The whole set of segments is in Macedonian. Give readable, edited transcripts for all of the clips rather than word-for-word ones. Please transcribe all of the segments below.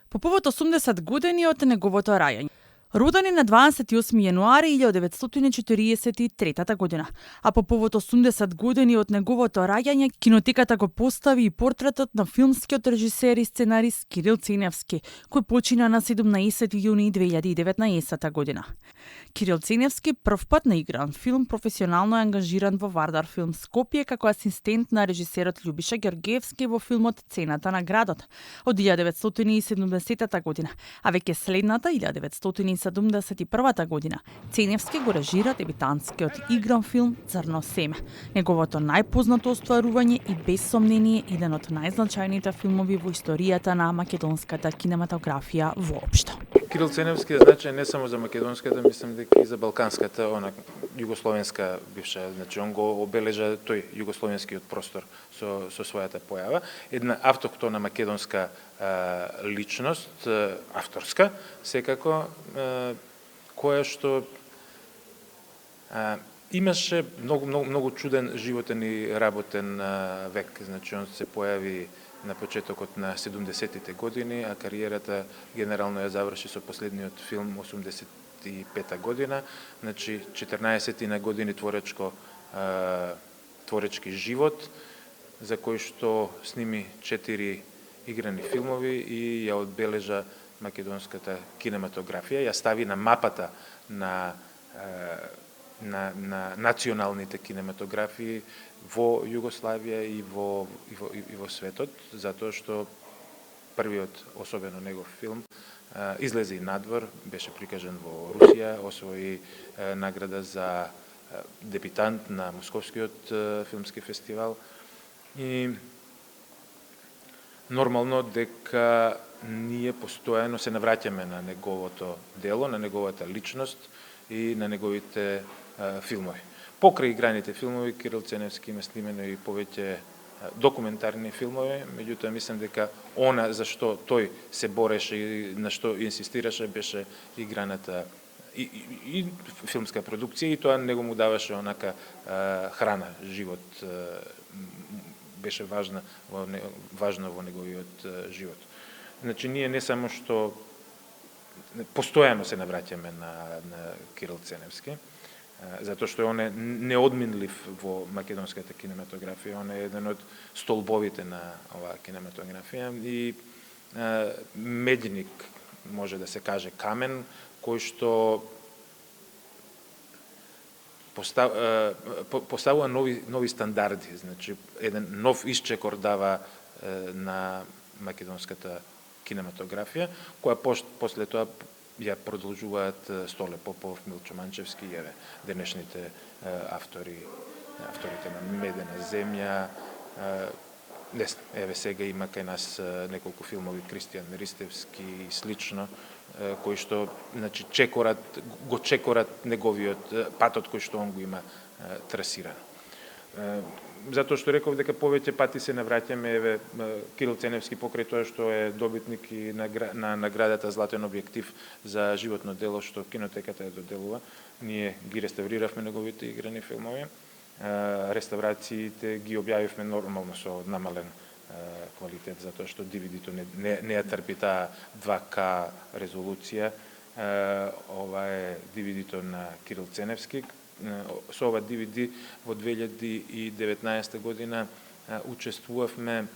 По повод 80 години од неговото раѓање. Роден е на 28 јануари 1943 година, а по повод 80 години од неговото раѓање, кинотеката го постави и портретот на филмскиот режисер и сценарист Кирил Ценевски, кој почина на 17 јуни 2019 година. Кирил Ценевски првпат на игран филм професионално е ангажиран во Вардар Филм Скопје како асистент на режисерот Љубиша Ѓорѓевски во филмот Цената на градот од 1970 година, а веќе следната 1971 година Ценевски го режира дебитантскиот игран филм Црно семе. Неговото најпознато остварување и без сомнение еден од најзначајните филмови во историјата на македонската кинематографија воопшто. Кирил Ценевски е значаен не само за македонската, мислам дека и за балканската, југословенска бивша, значи он го обележа тој југословенскиот простор со својата појава. Една автохтона македонска личност, авторска, секако, која што имаше многу чуден животен и работен век. Значи он се појави на почетокот на 70-тите години, а кариерата генерално ја заврши со последниот филм 85-та година. Значи 14 на години творечки живот, за кој што сними 4 играни филмови и ја одбележа македонската кинематографија, ја стави на мапата на националните кинематографии во Југославија и во светот, затоа што првиот, особено негов филм, излезе и надвор, беше прикажан во Русија, освои награда за дебитант на Московскиот филмски фестивал и нормално дека ние постојано се навраќаме на неговото дело, на неговата личност и на неговите филмови. Покрај играните филмови, Кирил Ценевски има снимено и повеќе документарни филмови, меѓутоа мислам дека она за што тој се бореше и на што инсистираше беше играната и филмска продукција, и тоа него му даваше онака храна, живот, беше важно во неговиот живот. Значи ние не само што постојано се навраќаме на Кирил Ценевски, затоа што он е неодминлив во македонската кинематографија, он е еден од столбовите на оваа кинематографија и медник, може да се каже камен, кој што поставува нови стандарди, значи еден нов исчекор дава на македонската кинематографија, која после тоа ја продолжуваат Столе Попов, Милчо Манчевски и денешните авторите на Медена земја. Еве сега има кај нас неколку филмови Кристијан Ристевски и слично, кои што значи го чекорат неговиот патот кој што он го има трасиран. Затоа што реков дека повеќе пати се навраќаме, еве Кирил Ценевски покрај тоа што е добитник и на наградата Златен објектив за животно дело што кинотеката ја доделува, ние ги реставриравме неговите играни филмови. Реставрациите ги објавивме нормално со намален квалитет, затоа што DVD-то не ја трпи таа 2K резолуција. Ова е DVD-то на Кирил Ценевски. Со ова DVD во 2019 година учествувавме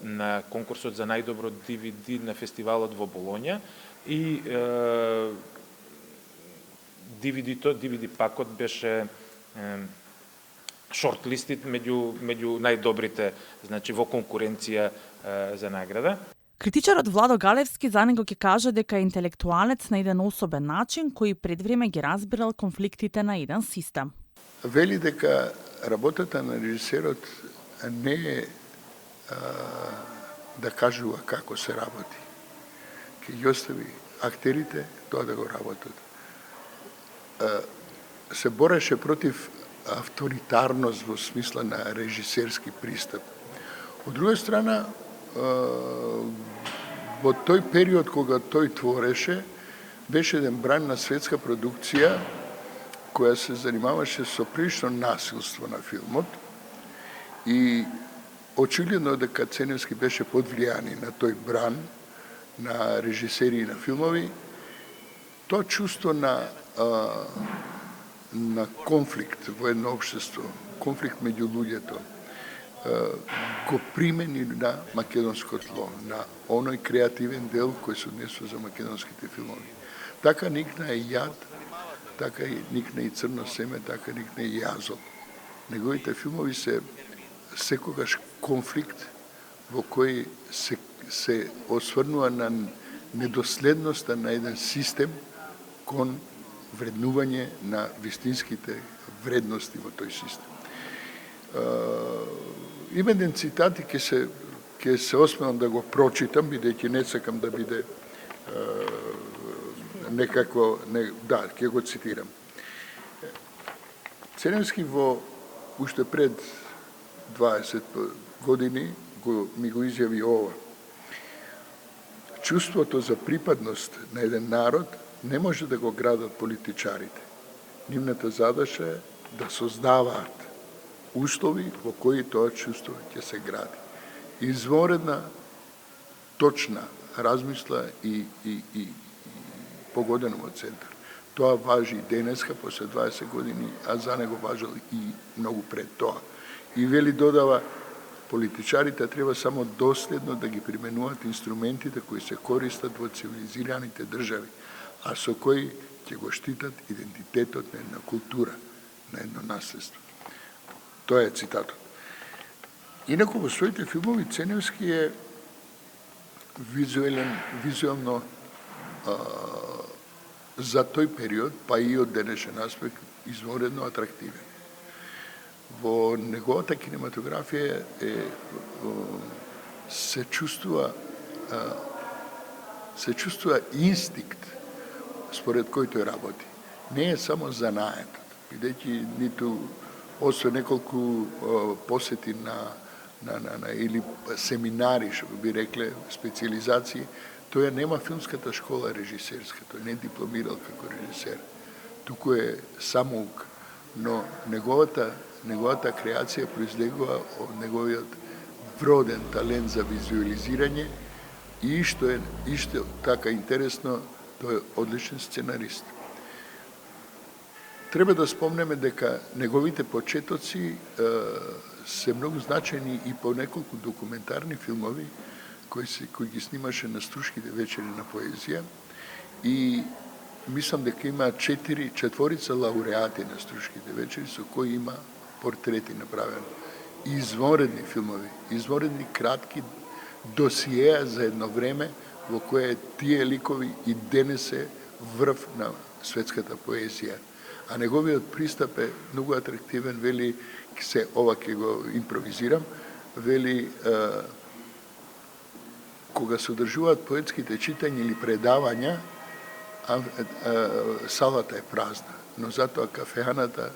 на конкурсот за најдобро DVD на фестивалот во Болоња и DVD пакот беше шортлистит меѓу најдобрите, значи во конкуренција за награда. Критичарот Владо Галевски за него ќе каже дека е интелектуалец на еден особен начин кој пред време ги разбирал конфликтите на еден систем. Вели дека работата на режисерот не е да кажува како се работи. Ке ги остави актерите тоа да го работат. Се бореше против авторитарност во смисла на режисерски пристап. Од друга страна, во тој период кога тој твореше, беше еден бран на светска продукција која се занимаваше со прилично насилство на филмот и очигледно дека Ценевски беше под влијание на тој бран на режисери и на филмови, тоа чувство на конфликт во едно општество, конфликт меѓу луѓето, го примени на македонско тло, на оној креативен дел кој се однесува за македонските филмови. Така никна и Јад, така и никна и Црно семе, така никна и Јазол. Неговите филмови се секогаш конфликт во кој се осврнува на недоследноста на еден систем кон вреднување на вистинските вредности во тој систем. Има еден цитат и ќе се осмелам да го прочитам, бидејќи не сакам да биде ќе го цитирам. Ценевски уште пред 20 години ми го изјави ова. Чувството за припадност на еден народ не може да го градат политичарите. Нивната задача е да создаваат услови во кои тоа чувство ќе се гради. Изворедна, точна размисла и погодено во центар. Тоа важи и денеска, после 20 години, а за него важил и многу пред тоа. И вели додава, политичарите треба само доследно да ги применуваат инструментите кои се користат во цивилизираните држави, а со кои ќе го штитат идентитетот на една култура, на едно наследство. Тоа е цитатот. Инаку во своите филмови Ценевски е визуелно за тој период, па и од денешен аспект, изворедно атрактивен. Во неговата кинематографија се чувствува инстинкт според кој тој работи. Не е само занаетот, бидејќи ниту освен неколку посети или семинари, што би рекле, специализации, тој нема филмската школа режисерска, тој не дипломирал како режисер. Туку е самоук, но неговата креација произлегува од неговиот вроден талент за визуализирање и што е така интересно, тој е одличен сценарист. Треба да спомнеме дека неговите почетоци се многу значени и по неколку документарни филмови кои ги снимаше на Струшките вечери на поезија и мислам дека има четворица лауреати на Струшките вечери со кои има портрети направени. Изворедни филмови, изворедни кратки досиеа за едно време во кое тие ликови и денес е врв на светската поезија. А неговиот пристап е многу атрактивен, вели, ова ќе го импровизирам, вели, кога се одржуваат поетските читања или предавања, салата е празна, но затоа кафеаната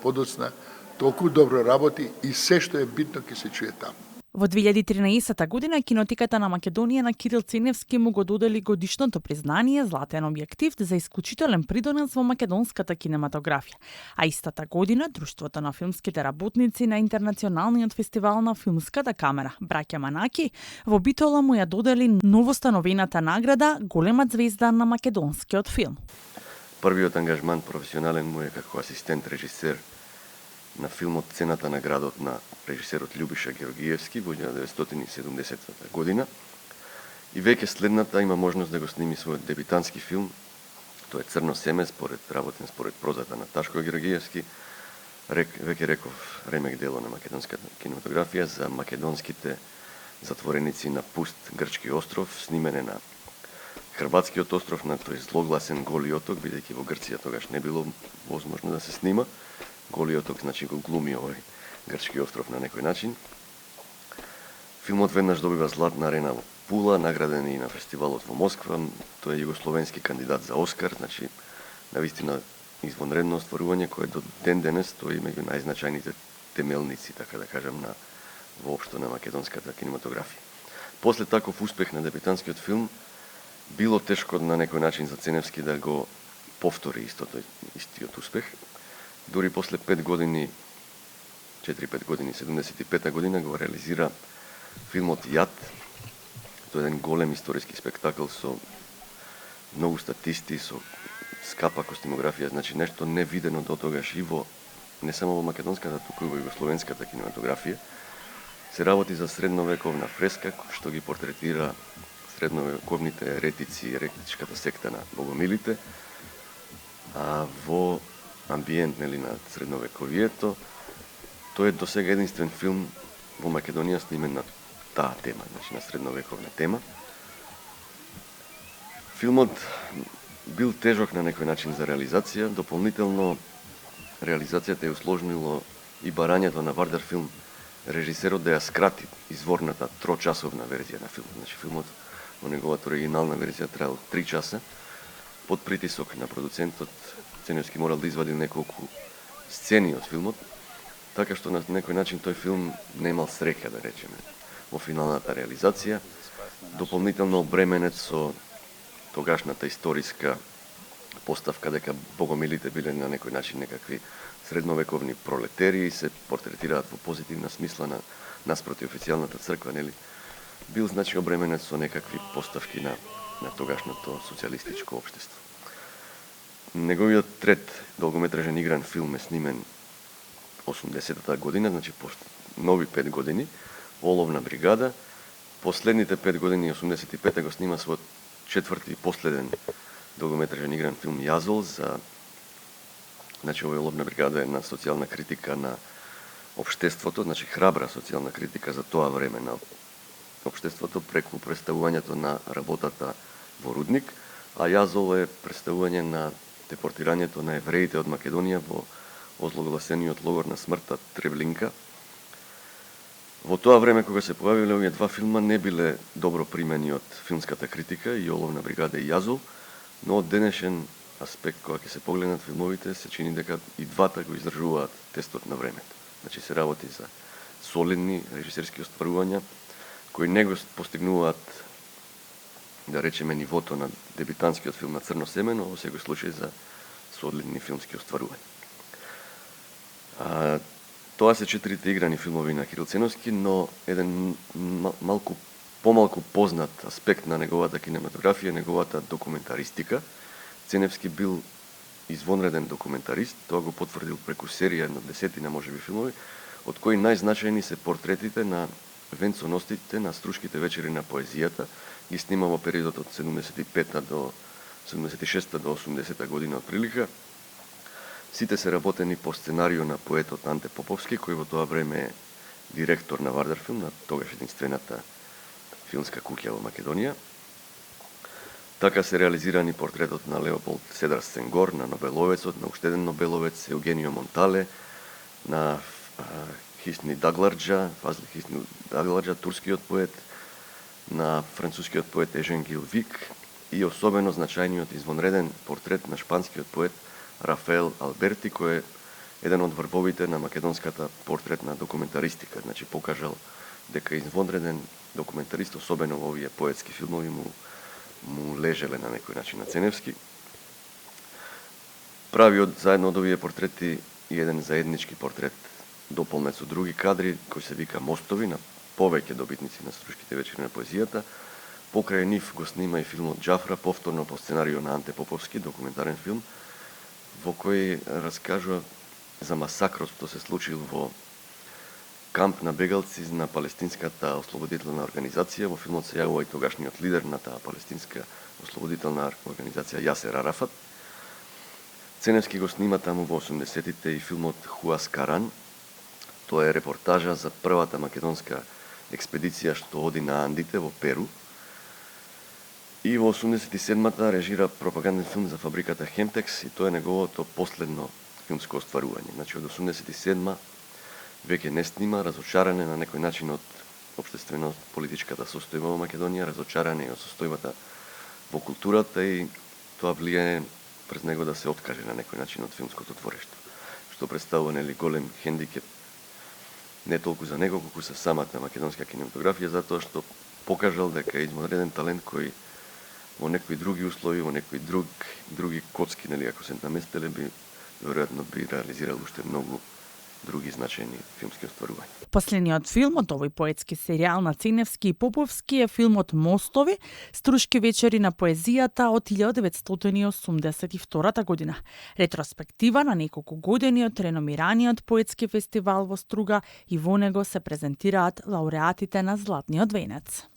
подоцна толку добро работи и се што е битно ќе се чуе таму. Во 2013 година Кинотеката на Македонија на Кирил Ценевски му го додели годишното признание Златен објектив за исклучителен придонес во македонската кинематографија. А истата година Друштвото на филмските работници на Интернационалниот фестивал на филмската камера Браќа Манаки во Битола му ја додели новостановената награда Големат звезда на македонскиот филм. Првиот ангажман професионален му е како асистент режисер на филмот Цената на градот на режисерот Љубиша Георгиевски во 1970 година и веќе следната има можност да го сними својот дебитантски филм. Тоа е Црно семе, работен според прозата на Ташко Георгиевски. Веќе реков ремек дело на македонската кинематографија за македонските затвореници на пуст грчки остров, снимене на Хрватскиот остров на тој злогласен Голи оток, бидејќи во Грција тогаш не било возможно да се снима. Голи оток, значи го глуми овој грчки остров на некој начин. Филмот веднаш добива Златна арена во Пула, награден и на фестивалот во Москва. Тој е југословенски кандидат за Оскар, значи навистина извонредно остварување кое до ден денес стои меѓу најзначајните темелници, така да кажам, на воопшто на македонската кинематографија. После таков успех на дебитантскиот филм, било тешко на некој начин за Ценевски да го повтори истиот успех. Дури после 4-5 години, 75 година го реализира филмот Јад. Тоа е еден голем историски спектакл со многу статисти, со скапа костимографија, значи нешто невидено до тогаш и во не само во македонската, туку и во југословенската кинематографија. Се работи за средновековна фреска што ги портретира средновековните еретици и еретичката секта на богомилите, а во амбиент на средновековието. Тој е досега единствен филм во Македонија снимен на таа тема, значи на средновековна тема. Филмот бил тежок на некој начин за реализација, дополнително реализацијата ја усложнило и барањето на Вардар филм режисерот да ја скрати изворната трочасовна верзија на филмот. Значи филмот во неговата оригинална верзија траел 3 часа. Под притисок на продуцентот Ценевски морал да извади неколку сцени од филмот, така што на некој начин тој филм не имал среќа, да речеме, во финалната реализација. Дополнително обременет со тогашната историска поставка дека богомилите биле на некој начин некакви средновековни пролетери, се портретираат во позитивна смисла наспроти официјалната црква, нели? Бил значи обременет со некакви поставки на тогашното социјалистичко општество. Неговиот трет долгометражен игран филм е снимен 80-та година, значи по нови 5 години, Оловна бригада. Последните 5 години, 85-та, го снима својот четврти и последен долгометражен игран филм Јазол значи овој Оловна бригада е една социјална критика на општеството, значи храбра социјална критика за тоа време на општеството преку представувањето на работата во рудник, а Јазол е представување на депортирањето на евреите од Македонија во озлогласениот логор на смртта Тревлинка. Во тоа време кога се појавиле овие два филма не биле добро примени од филмската критика и Оловна бригада и Јазол, но од денешен аспект кога ќе се погледнат филмовите се чини дека и двата го издржуваат тестот на времето. Значи се работи за солидни режисерски остварувања кои не го постигнуваат, да речеме, нивото на дебитантскиот филм на Црно семе, но во секој случај за солидни филмски остварувања. Тоа се 4 играни филмови на Кирил Ценовски, но еден помалку познат аспект на неговата кинематографија е неговата документаристика. Ценевски бил извонреден документарист, тоа го потврдил преку серија на десетина можеби филмови, од кои најзначајни се портретите на венцоносците на Струшките вечери на поезијата, ги снима во периодот од 75-та до 76-та до 80-та година од прилика. Сите се работени по сценарио на поетот Анте Поповски, кој во тоа време е директор на Вардар филм, на тогаш единствената филмска куќа во Македонија. Така се реализирани портретот на Леополд Седар Сенгор, на Нобеловецот, на уште еден Нобеловец, Еугенио Монтале, на Хисни Дагларджа, Фазли Хисни Дагларджа, турскиот поет, на францускиот поет Ежен Гилвик и особено значајниот извонреден портрет на шпанскиот поет Рафаел Алберти, кој е еден од врвовите на македонската портретна документаристика. Значи покажал дека извонреден документарист, особено во овие поетски филмови, му лежеле на некој начин на Ценевски. Прави заедно од овие портрети и еден заеднички портрет дополнет со други кадри, кој се вика Мостови, на повеќе добитници на Струшките вечери на поезијата. Покрај нив го снима и филмот Џафра, повторно по сценарио на Анте Поповски, документарен филм, во кој раскажува за масакрот што се случил во камп на бегалци на палестинската ослободителна организација. Во филмот се јавува и тогашниот лидер на таа палестинска ослободителна организација Јасер Арафат. Ценевски го снима таму во 80-тите и филмот Хуас Каран. Тоа е репортажа за првата македонска експедиција што оди на Андите во Перу. И во 87-та режира пропаганден филм за фабриката Хемтекс и тоа е неговото последно филмско остварување. Значи од 87-ма веќе не снима, разочаран е на некој начин од општествено-политичката состојба во Македонија, разочаран е од состојбата во културата и тоа влијае през него да се откаже на некој начин од филмското творештво, што представува голем хендикеп не толку за него, колку за самата македонска кинематографија, затоа што покажал дека е извонреден талент кој во некои други услови, во некои други коцки, ако се наместеле, веројатно би реализирал уште многу други значајни филмски остварувања. Последниот филм од овој поетски серијал на Ценевски и Поповски е филмот Мостови, струшки вечери на поезијата од 1982 година. Ретроспектива на неколку години од реномираниот поетски фестивал во Струга и во него се презентираат лауреатите на Златниот венец.